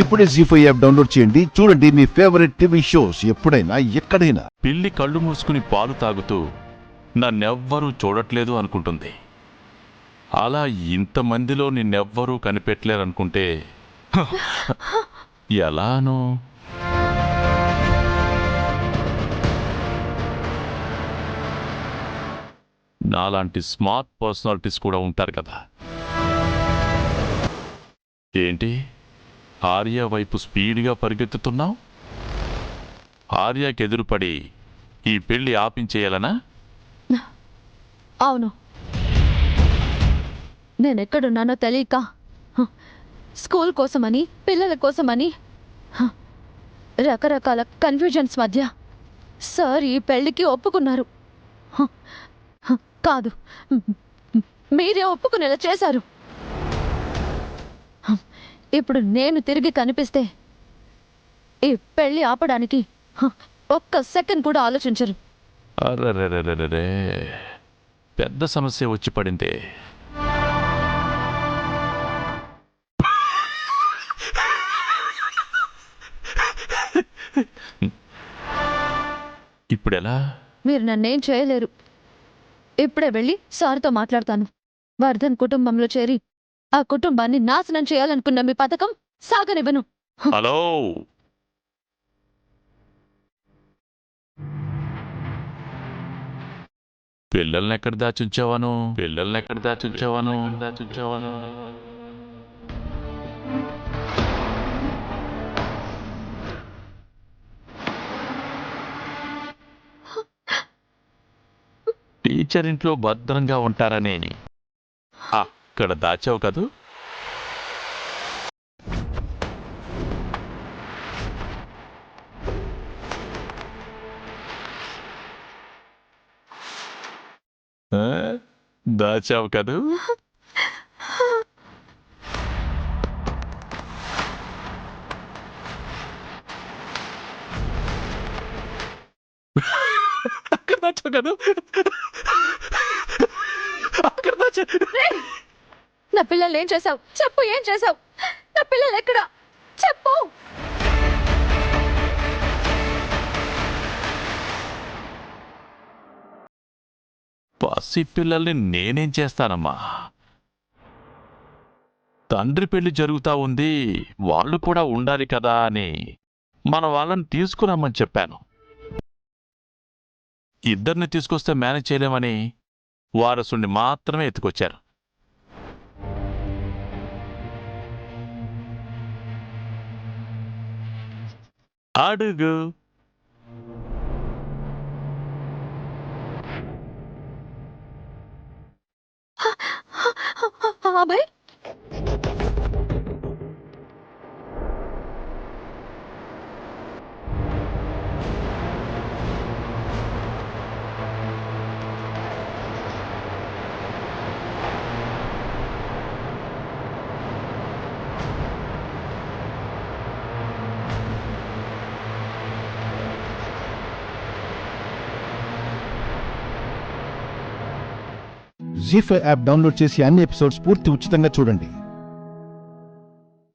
ఇప్పుడే జీ5 app download చేయండి. చూడండి మీ ఫేవరెట్ టీవీ షోస్ ఎప్పుడైనా ఎక్కడైనా. పిల్లి కళ్ళు మూసుకుని పాలు తాగుతూ నన్నెవ్వరూ చూడట్లేదు అనుకుంటుంది. అలా ఇంతమందిలో నిన్నెవ్వరూ కనిపెట్టలేరనుకుంటే ఎలానో. నాలాంటి స్మార్ట్ పర్సనాలిటీస్ కూడా ఉంటారు కదా. ఏంటి ఆర్య వైపు స్పీడ్గా పరిగెత్తుతున్నావు? ఆర్యకి ఎదురుపడి ఈ పెళ్లి ఆపించేయాలనా? అవును, నేనెక్కడున్నానో తెలియక స్కూల్ కోసమని, పిల్లల కోసమని రకరకాల కన్ఫ్యూజన్స్ మధ్య సార్ ఈ పెళ్లికి ఒప్పుకున్నారు. కాదు, మీరే ఒప్పుకునేలా చేశారు. ఇప్పుడు నేను తిరిగి కనిపిస్తే ఈ పెళ్లి ఆపడానికి ఒక్క సెకండ్ కూడా ఆలోచించరు. అరెరెరెరెరే, పెద్ద సమస్య వచ్చి పడిందే. ఇప్పుడెలా? మీరు నన్నేం చేయలేరు. ఇప్పుడే వెళ్ళి సార్తో మాట్లాడతాను. వర్ధన్ కుటుంబంలో చేరి ఆ కుటుంబాన్ని నాశనం చేయాలనుకున్న మీ పథకం సాగనివ్వను. హలో, పిల్లల్ని ఎక్కడ దాచుంచావాను? టీచర్ ఇంట్లో భద్రంగా ఉంటారని అక్కడ దాచావు కదూ? దాచావు కదూ? అక్కడ దాచావు కదూ? నా పిల్లలు ఏం చేశావు? చెప్పు, ఏం చేశావు? నా పిల్లలు ఎక్కడ? చెప్పు. పసి పిల్లల్ని నేనేం చేస్తానమ్మా? తండ్రి పెళ్లి జరుగుతా ఉంది, వాళ్ళు కూడా ఉండాలి కదా అని మన వాళ్ళని తీసుకురమ్మని చెప్పాను. ఇద్దరిని తీసుకొస్తే మేనేజ్ చేయలేమని వారసుని మాత్రమే ఎత్తుకొచ్చారు. అడుగు. అభయ్, జీ5 యాప్ డౌన్లోడ్ చేసి అన్ని ఎపిసోడ్స్ పూర్తి ఉచితంగా చూడండి.